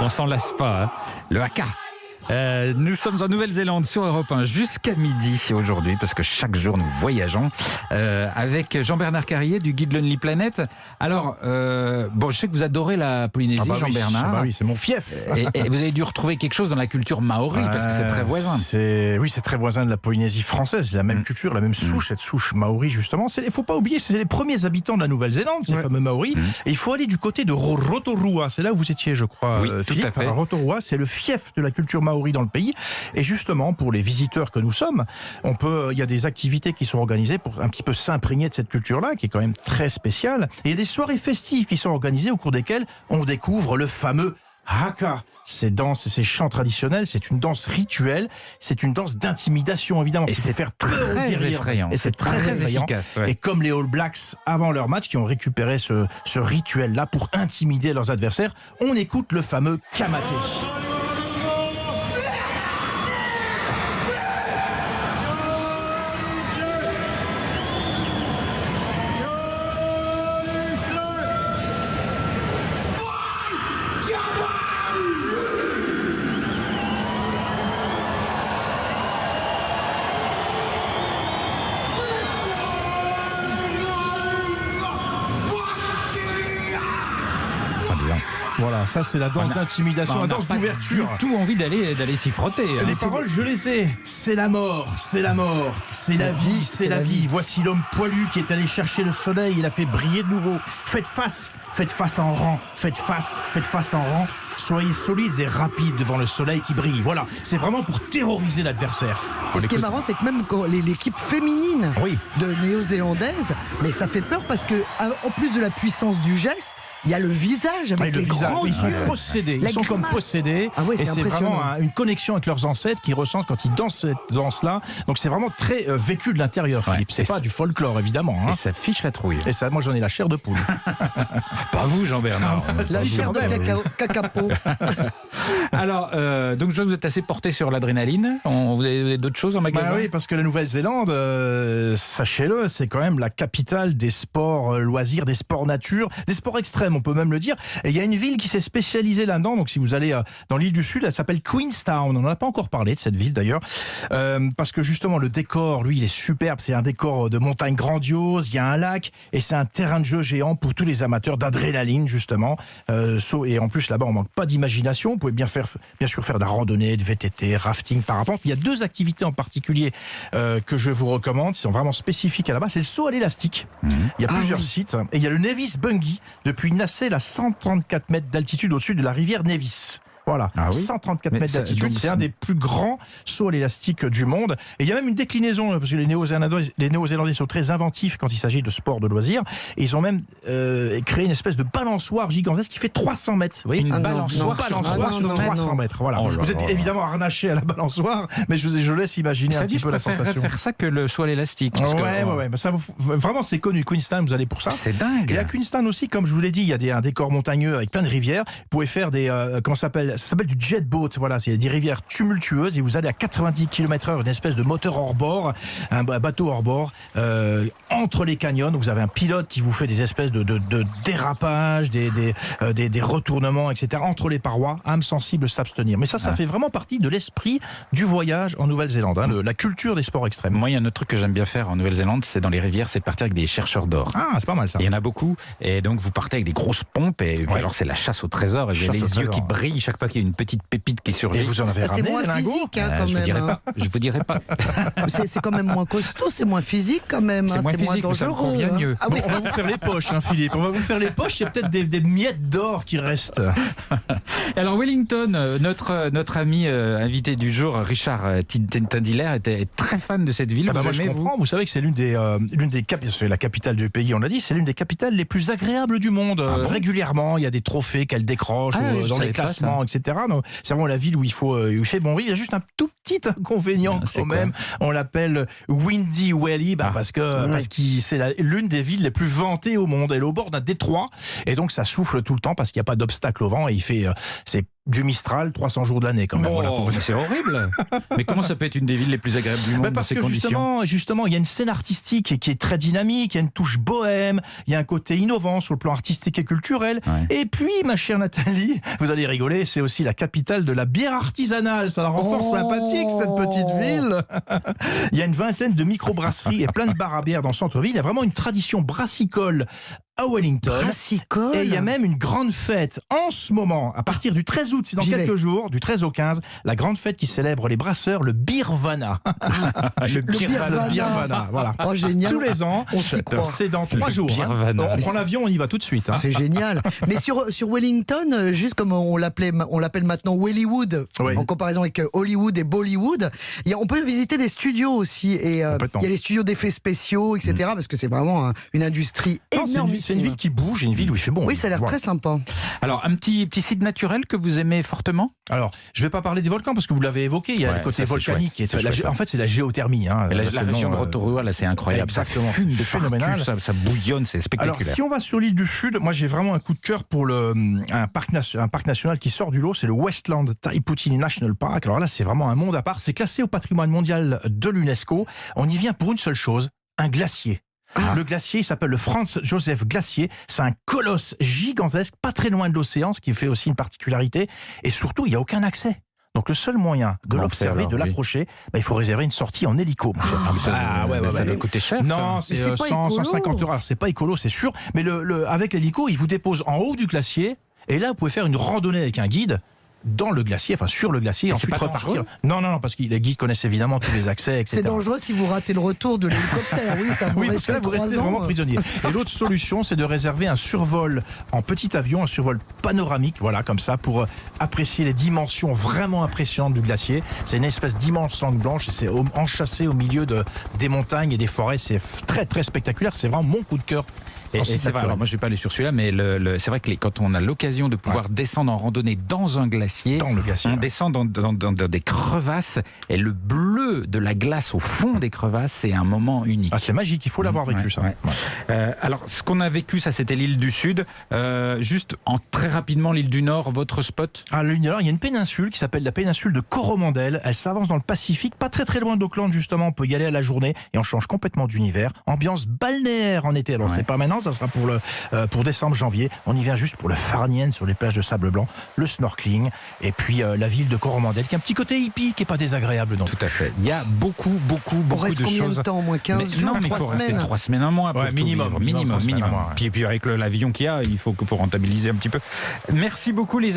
On s'en lasse pas, hein. Le haka. Nous sommes en Nouvelle-Zélande sur Europe 1 jusqu'à midi aujourd'hui, parce que chaque jour nous voyageons avec Jean-Bernard Carrier du guide Lonely Planet. Alors, bon, je sais que vous adorez la Polynésie, Jean-Bernard. Oui, c'est mon fief. Et vous avez dû retrouver quelque chose dans la culture maori, parce que c'est très voisin. Oui, c'est très voisin de la Polynésie française. C'est la même culture, la même souche, cette souche maori, justement. Il ne faut pas oublier, c'est les premiers habitants de la Nouvelle-Zélande, ces fameux maoris. Et il faut aller du côté de Rotorua. C'est là où vous étiez, je crois, oui, Philippe. tout à fait. Rotorua, c'est le fief de la culture maori dans le pays. Et justement, pour les visiteurs que nous sommes, il y a des activités qui sont organisées pour un petit peu s'imprégner de cette culture-là, qui est quand même très spéciale. Et il y a des soirées festives qui sont organisées au cours desquelles on découvre le fameux haka. Ces danses et ces chants traditionnels, c'est une danse rituelle, c'est une danse d'intimidation, évidemment. Et c'est faire peur aux guerriers. effrayant. Et c'est très effrayant. Efficace, ouais. Et comme les All Blacks, avant leur match, qui ont récupéré ce rituel-là pour intimider leurs adversaires, on écoute le fameux kamaté. Voilà, ça c'est la danse d'intimidation, la danse d'ouverture. Du tout envie d'aller s'y frotter. Les paroles, je les sais. C'est la mort, c'est la mort, c'est la vie, c'est la vie. Voici l'homme poilu qui est allé chercher le soleil, il a fait briller de nouveau. Faites face en rang, faites face en rang. Soyez solides et rapides devant le soleil qui brille. Voilà, c'est vraiment pour terroriser l'adversaire. Et ce qui est marrant, c'est que même quand l'équipe féminine de néo-zélandaise, mais ça fait peur parce que, en plus de la puissance du geste, il y a le visage avec les grands yeux. Ils sont possédés, ils sont comme possédés. Ah ouais, et c'est vraiment une connexion avec leurs ancêtres qu'ils ressentent quand ils dansent cette danse-là. Donc c'est vraiment très vécu de l'intérieur, Philippe. C'est pas du folklore, évidemment. Hein. Et ça fiche la trouille. Et ça, moi j'en ai la chair de poule. Pas vous, Jean-Bernard. La chair de cacapo. Alors, donc je vois que vous êtes assez porté sur l'adrénaline. Vous avez d'autres choses en magasin? Oui, parce que la Nouvelle-Zélande, sachez-le, c'est quand même la capitale des sports loisirs, des sports nature, des sports extrêmes, on peut même le dire. Et il y a une ville qui s'est spécialisée là-dedans. Donc si vous allez dans l'île du Sud, elle s'appelle Queenstown. On n'en a pas encore parlé de cette ville d'ailleurs, parce que justement le décor, lui, il est superbe. C'est un décor de montagne grandiose. Il y a un lac et c'est un terrain de jeu géant pour tous les amateurs d'adrénaline justement. Et en plus là-bas, on manque pas d'imagination. Vous pouvez bien sûr faire de la randonnée, de VTT, rafting, parapente. Il y a deux activités en particulier que je vous recommande. Ils sont vraiment spécifiques à là-bas. C'est le saut à l'élastique. Il y a plusieurs sites. Et il y a le Nevis Bungee depuis Nacelle à 134 mètres d'altitude au sud de la rivière Nevis. Voilà, 134 mètres d'altitude, c'est un des plus grands sauts à l'élastique du monde. Et il y a même une déclinaison, parce que les Néo-Zélandais sont très inventifs quand il s'agit de sport de loisirs. Et ils ont même créé une espèce de balançoire gigantesque qui fait 300 mètres. Vous voyez, une balançoire sur 300 mètres. Voilà. Vous êtes évidemment harnaché à la balançoire, mais je laisse imaginer un petit peu la sensation. Je préférerais faire ça que le saut à l'élastique. Ouais. Ça, vraiment, c'est connu. Queenstown, vous allez pour ça. C'est dingue. Et à Queenstown aussi, comme je vous l'ai dit, il y a un décor montagneux avec plein de rivières. Vous pouvez faire ça s'appelle du jet boat, voilà, c'est des rivières tumultueuses et vous allez à 90 km/h, une espèce de moteur hors-bord, un bateau hors-bord, entre les canyons. Donc vous avez un pilote qui vous fait des espèces de dérapages, des retournements, etc. entre les parois, âme sensible s'abstenir. Mais ça fait vraiment partie de l'esprit du voyage en Nouvelle-Zélande, la culture des sports extrêmes. Moi, il y a un autre truc que j'aime bien faire en Nouvelle-Zélande, c'est dans les rivières, c'est partir avec des chercheurs d'or. Ah, c'est pas mal ça. Il y en a beaucoup, et donc vous partez avec des grosses pompes, et alors c'est la chasse au trésor, et vous avez les yeux qui brillent chaque fois qu'il y a une petite pépite qui surgit. Et vous en avez ramené, c'est moins physique quand je même. Je vous dirai pas. C'est quand même moins costaud, c'est moins physique quand même. C'est moins physique, mais ça me convient mieux. Ah oui. On va vous faire les poches, Philippe. On va vous faire les poches. Il y a peut-être des miettes d'or qui restent. Alors Wellington, notre ami invité du jour, Richard Tindiller, était très fan de cette ville. Moi je comprends. Vous savez que c'est c'est la capitale du pays. On l'a dit, c'est l'une des capitales les plus agréables du monde. Régulièrement, il y a des trophées qu'elle décroche dans les classements, etc. Donc, c'est vraiment la ville où il fait bon vivre. Il y a juste un tout petit inconvénient quand même. On l'appelle Windy Valley parce que c'est l'une des villes les plus ventées au monde. Elle est au bord d'un détroit et donc ça souffle tout le temps parce qu'il n'y a pas d'obstacle au vent et c'est du Mistral 300 jours de l'année quand même. Voilà, pour c'est horrible. Mais comment ça peut être une des villes les plus agréables du monde parce dans ces que conditions ? justement, il y a une scène artistique qui est très dynamique, il y a une touche bohème, il y a un côté innovant sur le plan artistique et culturel. Ouais. Et puis, ma chère Nathalie, vous allez rigoler, c'est aussi la capitale de la bière artisanale. Ça la rend fort sympathique, cette petite ville. Il y a une vingtaine de microbrasseries et plein de bars à bière dans le centre-ville. Il y a vraiment une tradition brassicole à Wellington. Brassicole. Et il y a même une grande fête en ce moment, à partir du 13 août, c'est dans quelques jours, du 13 au 15, la grande fête qui célèbre les brasseurs, le Birvana. Le Birvana, voilà. Oh, génial. Tous les ans, c'est dans 3 jours. Hein. On prend l'avion, on y va tout de suite. Hein. C'est génial. Mais sur Wellington, juste comme on l'appelle maintenant Wellywood, en comparaison avec Hollywood et Bollywood, on peut visiter des studios aussi. Et il y a les studios d'effets spéciaux, etc. Parce que c'est vraiment une industrie énorme. C'est une ville qui bouge, une ville où il fait bon. Oui, ça a l'air très sympa. Alors, un petit site naturel que vous aimez fortement ? Alors, je ne vais pas parler des volcans parce que vous l'avez évoqué, il y a le côté volcanique. En fait, c'est la géothermie. Hein, la région de Rotorua, là, c'est incroyable. Exactement. Ça fume de phénoménal. Ça bouillonne, c'est spectaculaire. Alors, si on va sur l'île du Sud, moi, j'ai vraiment un coup de cœur pour un parc national qui sort du lot, c'est le Westland Taiputini National Park. Alors là, c'est vraiment un monde à part. C'est classé au patrimoine mondial de l'UNESCO. On y vient pour une seule chose, un glacier. Le glacier, il s'appelle le Franz Joseph Glacier. C'est un colosse gigantesque, pas très loin de l'océan, ce qui fait aussi une particularité. Et surtout, il n'y a aucun accès. Donc le seul moyen de l'observer, de l'approcher, il faut réserver une sortie en hélico. Ça doit coûter cher. Non, c'est 150 €. Alors, c'est pas écolo, c'est sûr. Mais avec l'hélico, il vous dépose en haut du glacier. Et là, vous pouvez faire une randonnée avec un guide dans le glacier, enfin sur le glacier, et ensuite repartir. Non, parce que les guides connaissent évidemment tous les accès, etc. C'est dangereux si vous ratez le retour de l'hélicoptère. Oui, parce que là, vous restez vraiment prisonnier. Et l'autre solution, c'est de réserver un survol en petit avion, un survol panoramique, voilà, comme ça, pour apprécier les dimensions vraiment impressionnantes du glacier. C'est une espèce d'immense langue blanche, et c'est enchâssé au milieu des montagnes et des forêts. C'est très, très spectaculaire. C'est vraiment mon coup de cœur. Et c'est vrai, alors moi je vais pas aller sur celui-là, mais c'est vrai que quand on a l'occasion de pouvoir descendre en randonnée dans un glacier, on descend dans des crevasses, et le bleu de la glace au fond des crevasses, c'est un moment unique. Ah, c'est magique, il faut l'avoir vécu ça. Alors ce qu'on a vécu, ça c'était l'île du Sud. Juste très rapidement, l'île du Nord, votre spot ? L'île du Nord, il y a une péninsule qui s'appelle la péninsule de Coromandel. Elle s'avance dans le Pacifique, pas très très loin d'Auckland justement. On peut y aller à la journée et on change complètement d'univers. Ambiance balnéaire en été. Alors c'est pas maintenant, ça sera pour décembre-janvier. On y vient juste pour le farniente sur les plages de sable blanc, le snorkeling et puis la ville de Coromandel qui a un petit côté hippie qui est pas désagréable. Donc. Tout à fait. Il y a beaucoup de choses. Combien de temps, au moins 15 jours, non, mais il faut rester 3 semaines, un mois. Minimum. Puis avec l'avion qu'il y a, il faut rentabiliser un petit peu. Merci beaucoup les amis.